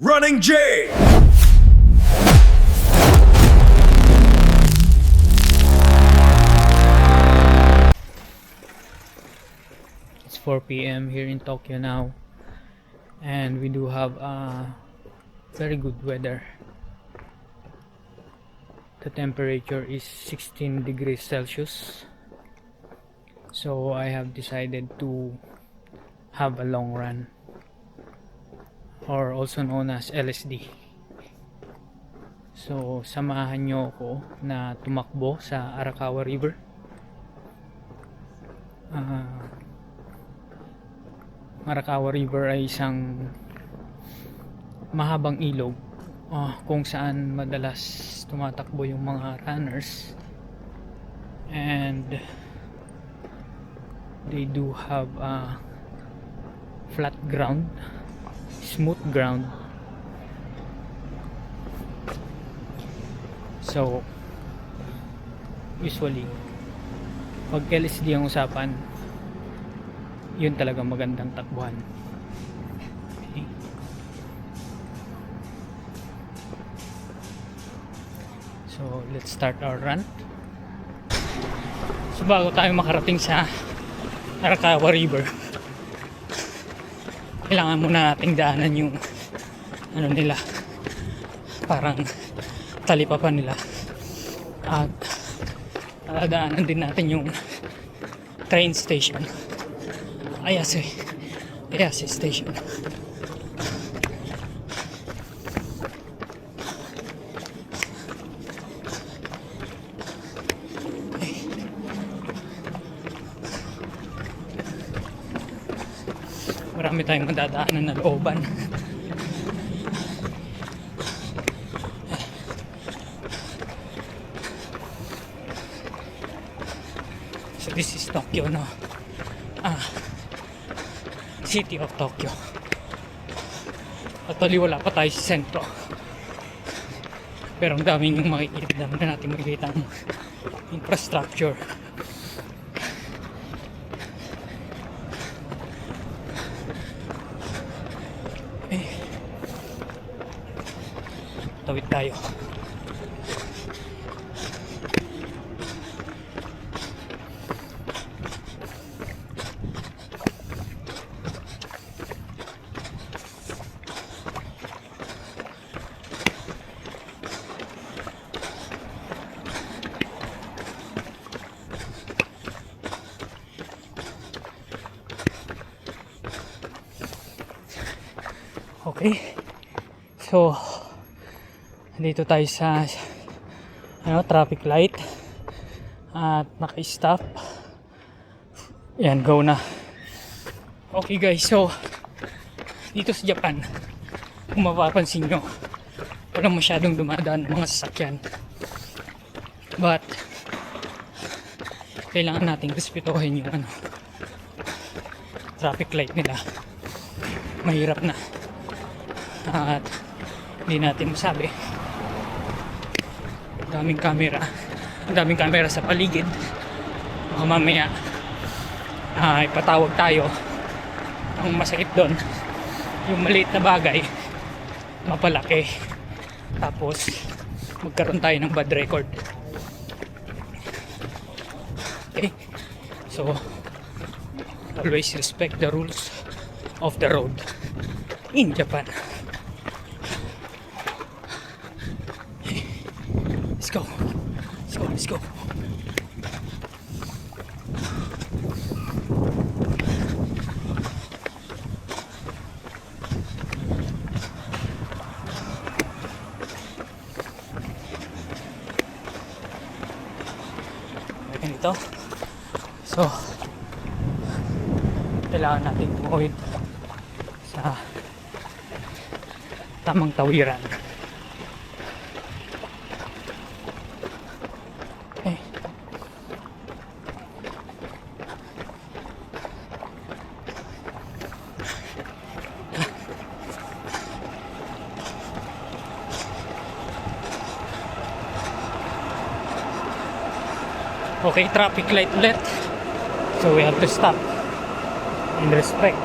Running J! It's 4 p.m. here in Tokyo now, and we do have very good weather. The temperature is 16 degrees Celsius, so I have decided to have a long run, or also known as LSD. So samahan nyo ako na tumakbo sa Arakawa River. Arakawa River ay isang mahabang ilog kung saan madalas tumatakbo yung mga runners, and they do have flat ground, smooth ground. So usually pag LSD ang usapan, yun talaga magandang takbuhan. Okay. So let's start our run. So bago tayo makarating sa Arakawa River, kailangan muna nating daanan yung ano nila, parang talipapan nila, at daanan din natin yung train station, Ayase station. Marami tayong madadaanan na looban. So this is Tokyo, no? City of Tokyo. Actually wala pa tayo sa sentro, pero ang daming yung makikita, dami na natin makikita ang infrastructure. Tawid tayo. Okay, so dito tayo sa traffic light at naka-stop. Yan, go na. Okay guys, so dito sa Japan, kung mapapansin nyo, walang masyadong dumadaan mga sasakyan, but kailangan nating respetuhin yung traffic light nila. Mahirap na, at hindi natin masabi. Ang daming camera sa paligid. Baka mamaya ipatawag tayo. Ang masakit doon, yung maliit na bagay mapalaki, tapos magkaroon tayo ng bad record. Okay, so always respect the rules of the road in Japan. Let's go. Ganito. So kailangan natin tumawid sa tamang tawiran. Okay, traffic light ulit. So we have to stop and respect.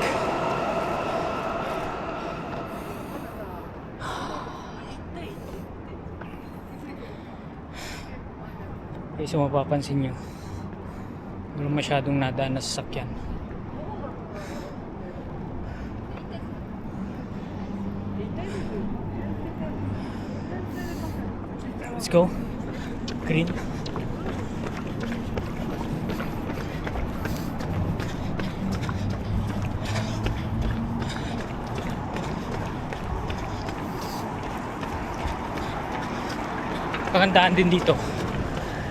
Okay, so mapapansin nyo, walang masyadong nadaan na sasakyan. Let's go. Green. Pagandaan din dito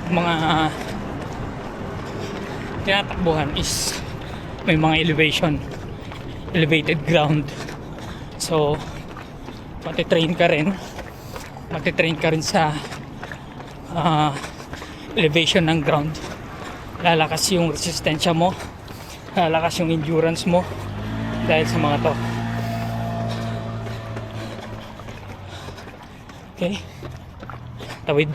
mga tinatakbuhan is may mga elevated ground, so matitrain ka rin sa elevation ng ground. Lalakas yung resistensya mo, lalakas yung endurance mo dahil sa mga to. Okay, tawid.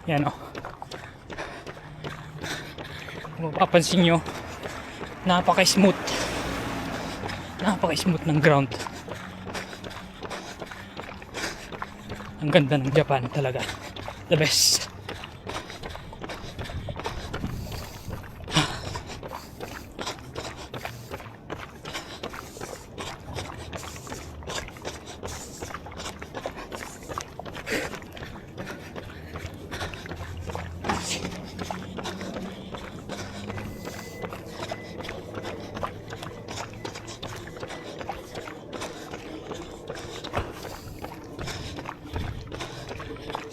Yan o. Kung mapapansin nyo, napaka-smooth ng ground. Ang ganda ng Japan talaga. The best.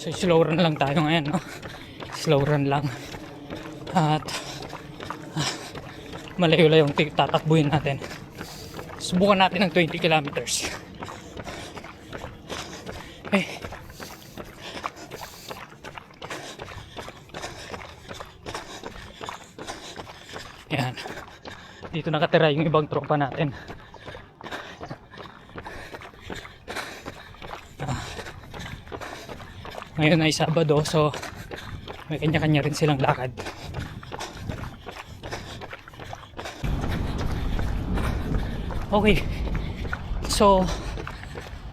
So slow run lang tayo ngayon, no? Slow run lang. At malayo-layo yung tatakbuhin natin. Subukan natin ng 20 kilometers. Okay. Yan. Dito nakatira yung ibang tropa natin. Ngayon ay Sabado, so may kanya-kanya rin silang lakad. Okay, so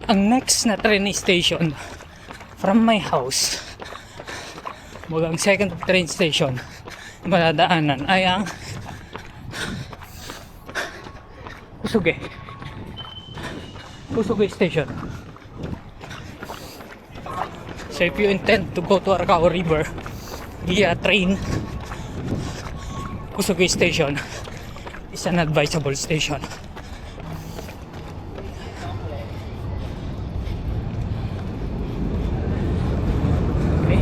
ang next na train station from my house, ang second train station madadaanan ay ang Kusuge Station. So if you intend to go to Arakawa River via train, Kusuge Station is an advisable station. Okay.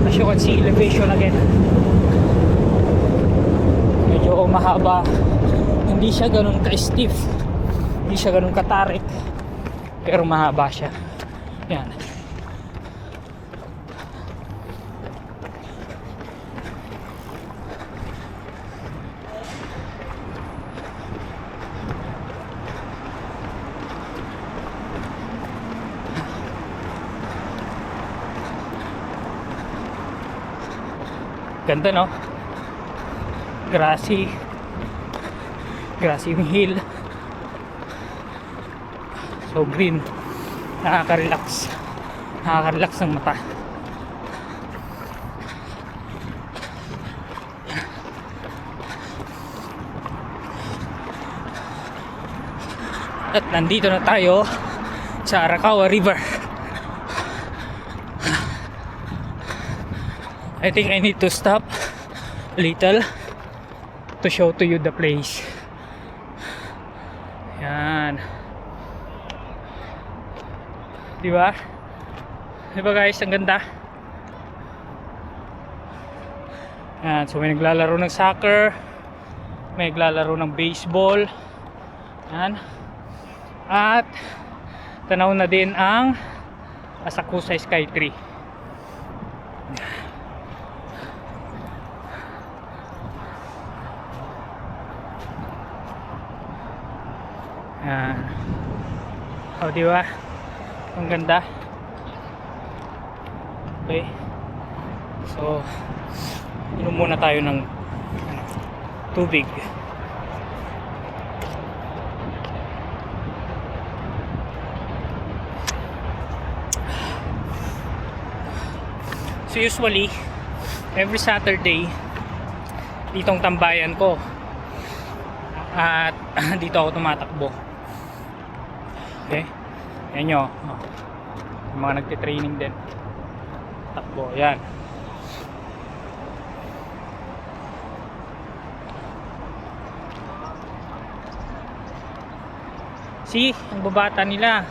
As you can see, elevation again. Medyo mahaba. Hindi siya ganun ka-stiff. Hindi siya ganun katarik. Pero mahaba siya. Yan. Ganda, no? Grassy yung hill. So green. Nakaka-relax ng mata. At nandito na tayo sa Arakawa River. I think I need to stop a little to show to you the place. Yan. Diba? Diba guys, ang ganda. Yan, so may naglalaro ng soccer, may naglalaro ng baseball. Yan. At tanaw na din ang Asakusa Sky Tree. Yan. O, diba? Ang ganda. Okay. So, inom muna tayo ng tubig. So usually every Saturday ditong tambayan ko at dito ako tumatakbo. Okay, yan nyo, yung mga nagtitraining din, takbo, yan. See, ang babata nila.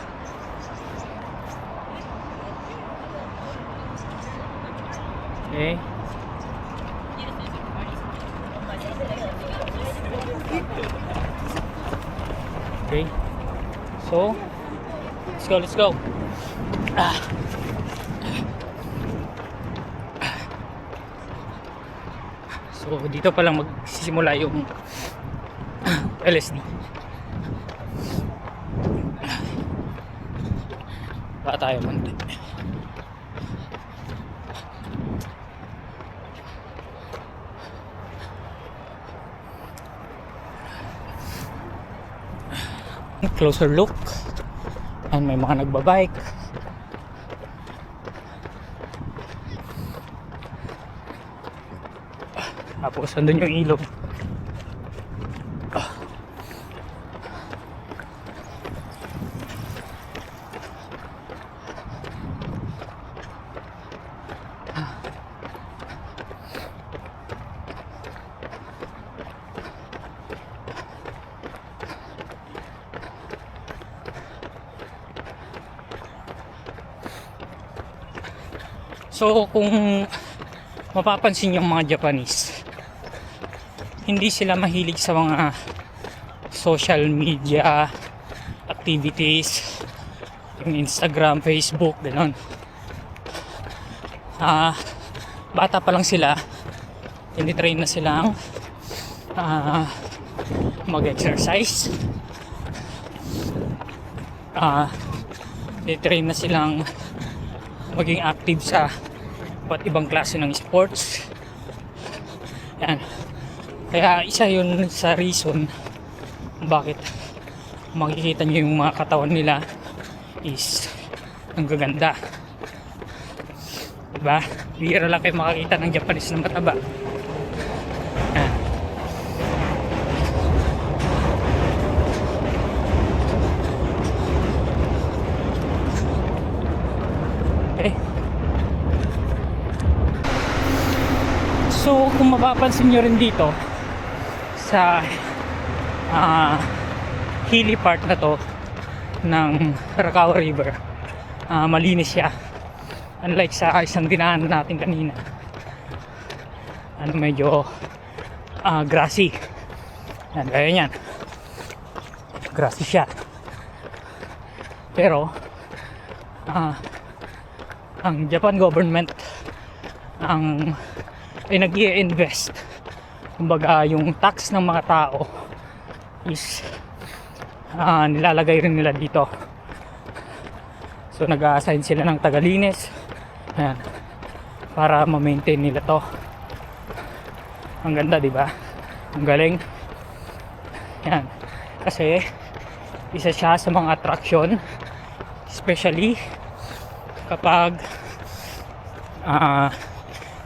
Okay. Okay. So, let's go. So, dito pa lang magsisimula yung LSD. Baka tayo konti. Closer look, and may mga nagbabike. Tapos andun yung ilog. So kung mapapansin yung mga Japanese, hindi sila mahilig sa mga social media activities, yung Instagram, Facebook, gano'n. Bata pa lang sila, tinitrain na silang mag-exercise, tinitrain na silang maging active sa iba't ibang klase ng sports. Yan. Kaya isa yun sa reason bakit makikita nyo yung mga katawan nila is ang gaganda. Diba? Bihira lang kayo makakita ng Japanese na mataba. Yan. Okay. So kung mapapansin nyo rin dito sa hilly part na to ng Arakawa River, malinis siya, unlike sa isang dinaanan natin kanina, medyo grassy. Yan, gaya yan, grassy siya, pero ang Japan government ay nag-i-invest, kumbaga yung tax ng mga tao is nilalagay rin nila dito. So nag-a-assign sila ng tagalinis, ayan, para ma-maintain nila to. Ang ganda, di ba? Ang galing. Yan, kasi isa siya sa mga attraction, especially kapag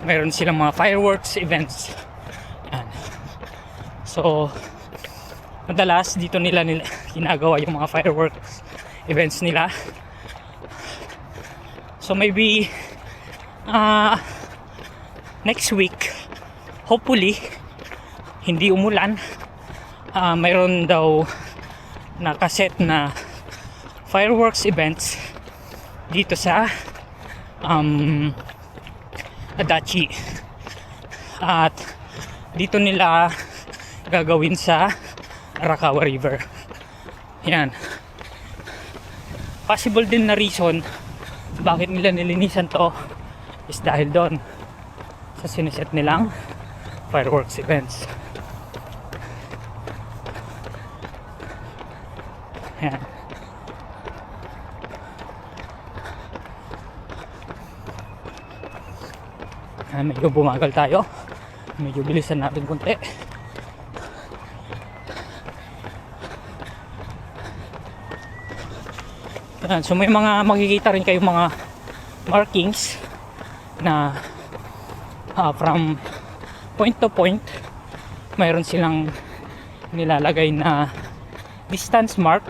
mayroon silang mga fireworks events. Yan. So madalas dito nila ginagawa yung mga fireworks events nila. So maybe next week, hopefully hindi umulan, mayroon daw nakaset na fireworks events dito sa Adachi, at dito nila gagawin sa Arakawa River. Yan, possible din na reason bakit nila nilinisan to is dahil doon sa siniset nilang fireworks events. Yan. Medyo bumagal tayo Medyo bilisan natin konti. Yan. So may mga makikita rin kayong mga markings na from point to point mayroon silang nilalagay na distance mark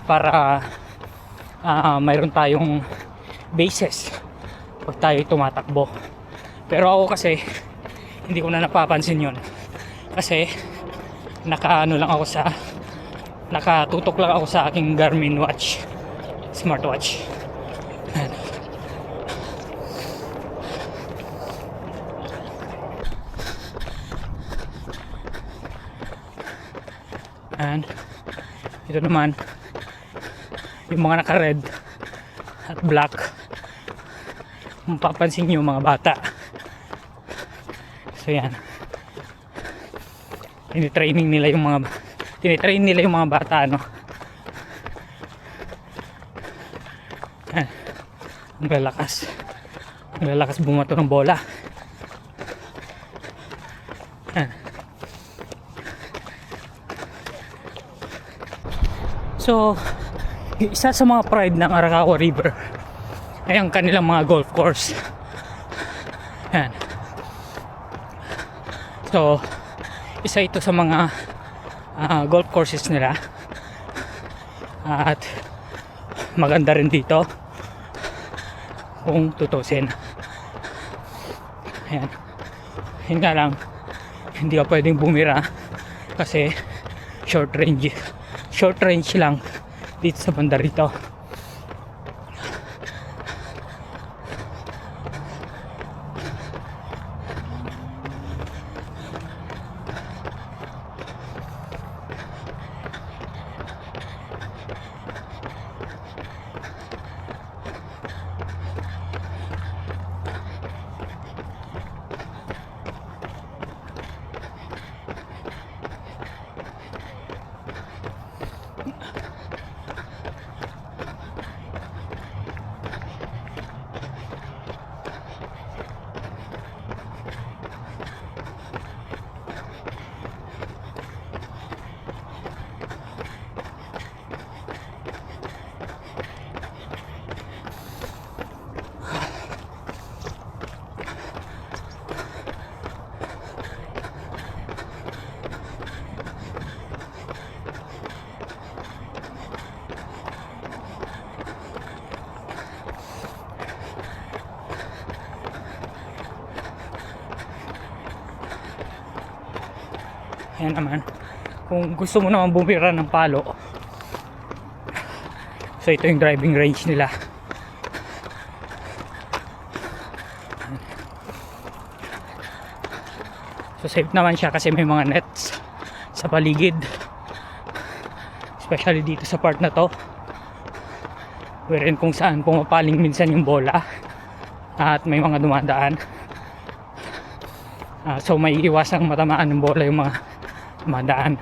para mayroon tayong bases pag tayo tumatakbo. Pero ako kasi hindi ko na napapansin yun kasi nakatutok lang ako sa aking Garmin watch, smartwatch. And ito naman yung mga naka-red at black, mapapansin nyo mga bata. So yan, tinitrain nila yung mga bata, ano. Yan. Ang lalakas bumato ng bola. Yan. So isa sa mga pride ng Arakawa River ay ang kanilang mga golf course. Yan. So isa ito sa mga golf courses nila at maganda rin dito kung tutusin. Ayan. Yun nga lang, hindi ka pwedeng bumira kasi short range lang dito sa banda rito. Ayan naman, kung gusto mo naman bumira ng palo, so ito yung driving range nila. So safe naman siya kasi may mga nets sa paligid, especially dito sa part na to wherein kung saan pumapaling minsan yung bola at may mga dumadaan. So may iwasang matamaan ng bola yung mga dumadaan.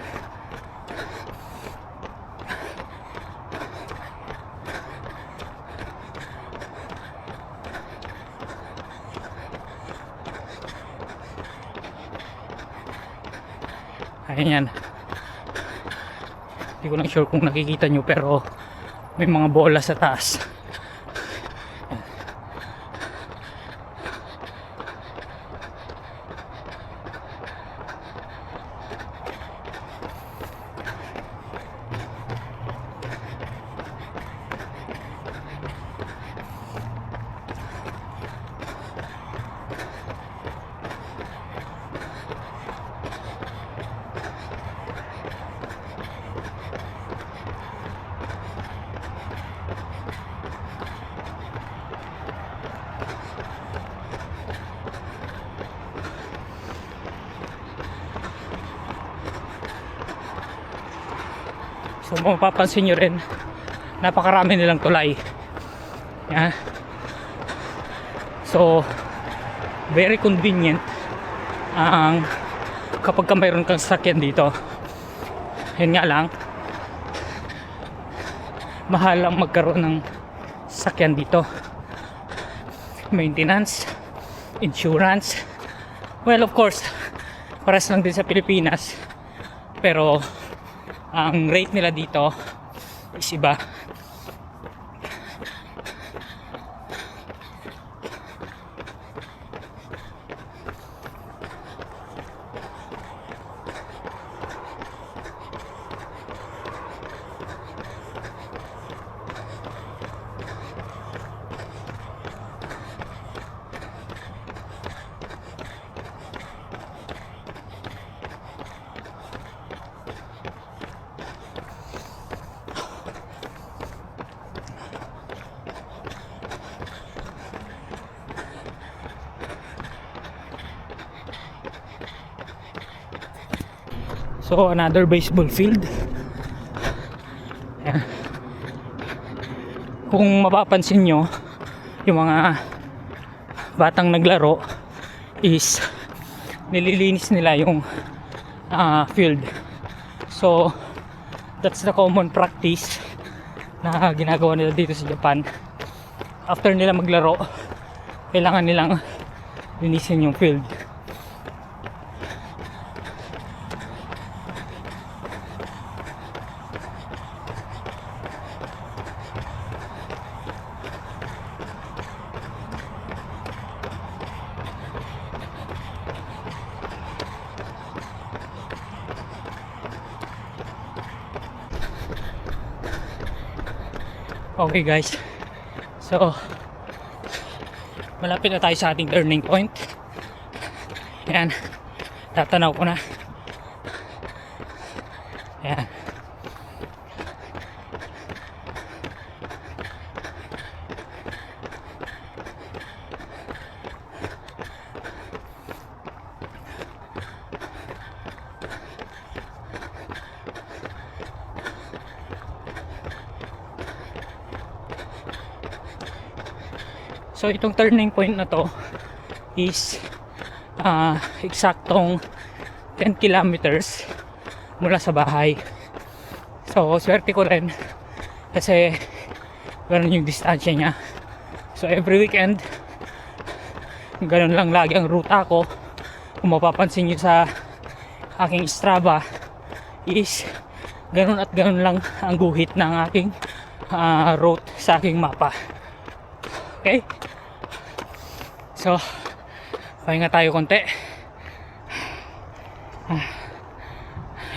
Ayan yan. Hindi ko lang sure kung nakikita nyo pero may mga bola sa taas. So mapapansin nyo rin, napakarami nilang tulay. Yan. So very convenient ang kapag ka mayroon kang sasakyan dito. Yun nga lang, mahal ang magkaroon ng sasakyan dito. Maintenance, insurance, Well, of course, paras lang din sa Pilipinas. Pero ang rate nila dito is iba. So another baseball field. Ayan. Kung mapapansin nyo, yung mga batang naglaro is nililinis nila yung field. So that's the common practice na ginagawa nila dito sa Japan. After nila maglaro, kailangan nilang linisin yung field. Okay guys, so malapit na tayo sa ating turning point. Ayan, tatanaw ko na. Ayan. So itong turning point na to is eksaktong 10 kilometers mula sa bahay. So swerte ko rin kasi ganun yung distansya niya. So every weekend ganun lang lagi ang ruta ko. Kung mapapansin nyo sa aking Strava is ganun at ganun lang ang guhit ng aking route sa aking mapa. Okay? So, pahinga tayo konti.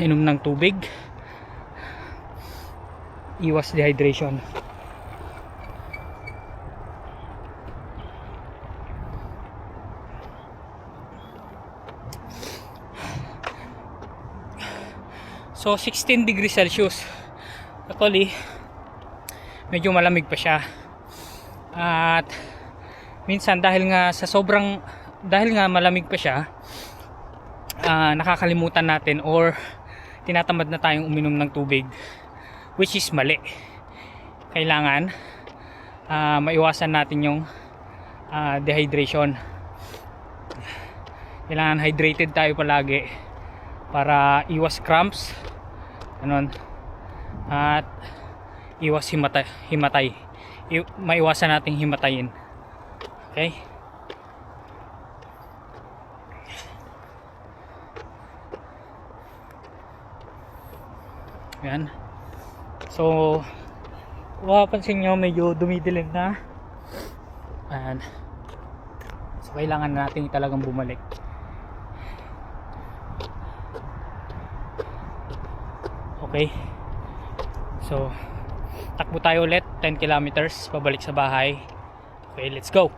Inom ng tubig. Iwas dehydration. So, 16 degrees Celsius. Actually, medyo malamig pa siya. At minsan dahil nga malamig pa siya, nakakalimutan natin or tinatamad na tayong uminom ng tubig, which is mali. Kailangan maiwasan natin yung dehydration. Kailangan hydrated tayo palagi para iwas cramps, ganun, at iwas himatay. Maiwasan nating himatayin. Okay? Yan. So, mapapansin nyo medyo dumidilim na. And so, kailangan natin talagang bumalik. Okay? So, takbo tayo ulit 10 kilometers pabalik sa bahay. Okay, let's go.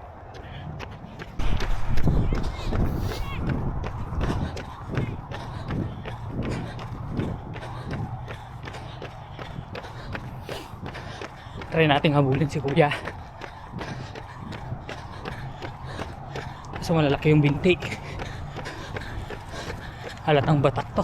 Try natin habulin si kuya. Kasi malalaki yung binti. Halatang batak to.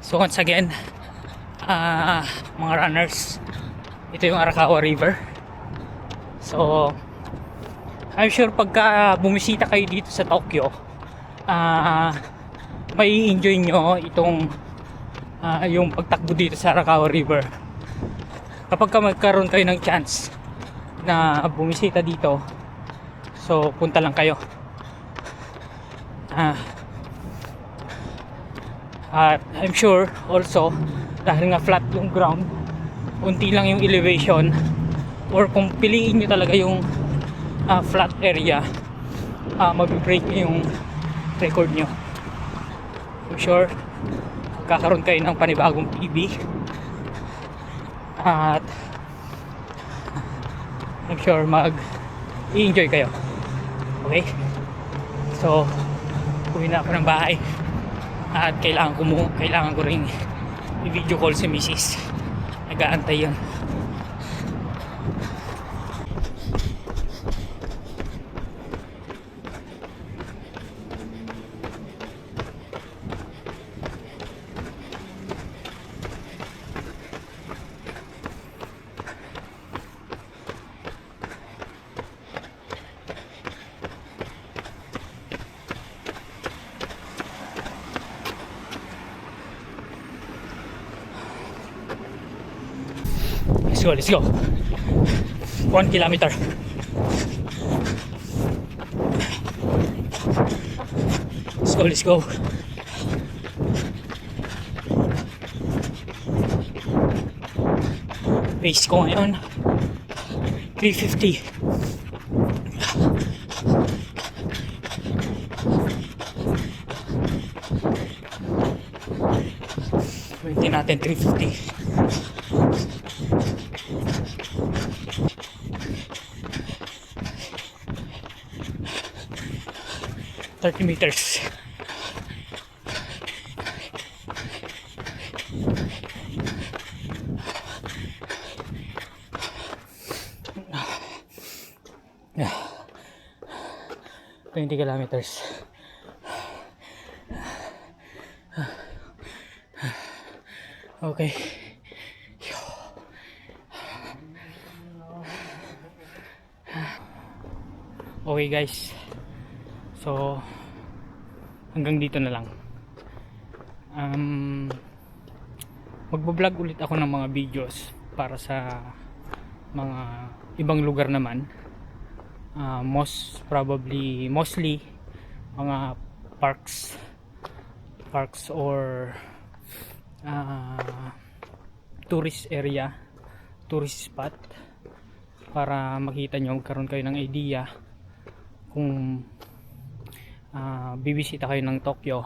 So once again, mga runners, ito yung Arakawa River. So I'm sure pagka bumisita kayo dito sa Tokyo, may enjoy nyo itong yung pagtakbo dito sa Arakawa River. Kapag ka magkaroon kayo ng chance na bumisita dito, so punta lang kayo. At I'm sure also, dahil nga flat yung ground, unti lang yung elevation, or kung piliin nyo talaga yung flat area, mag-break yung record nyo. I'm sure kakaroon kayo ng panibagong PB, at I'm sure mag-i-enjoy kayo. Okay? So uwi na ako ng bahay at kailangan ko ring i-video call si Mrs. Nag-aantay yun. Let's go. 1 kilometer. Let's go. Pace ko ngayon 350. Gawin natin 350. 30 meters. Yeah. 20 kilometers. Okay. Okay guys. So hanggang dito na lang. Magbablog ulit ako ng mga videos para sa mga ibang lugar naman. Mostly mga parks or tourist area, tourist spot, para makita nyo, magkaroon kayo ng idea kung bibisita kayo ng Tokyo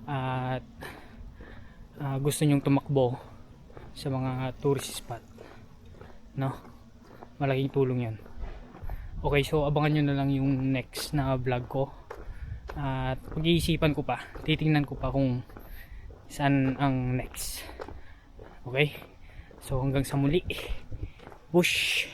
at gusto nyong tumakbo sa mga tourist spot, no? Malaking tulong yan. Okay, so abangan nyo na lang yung next na vlog ko, at pag-iisipan ko pa, titingnan ko pa kung saan ang next. Okay, so hanggang sa muli. Whoosh.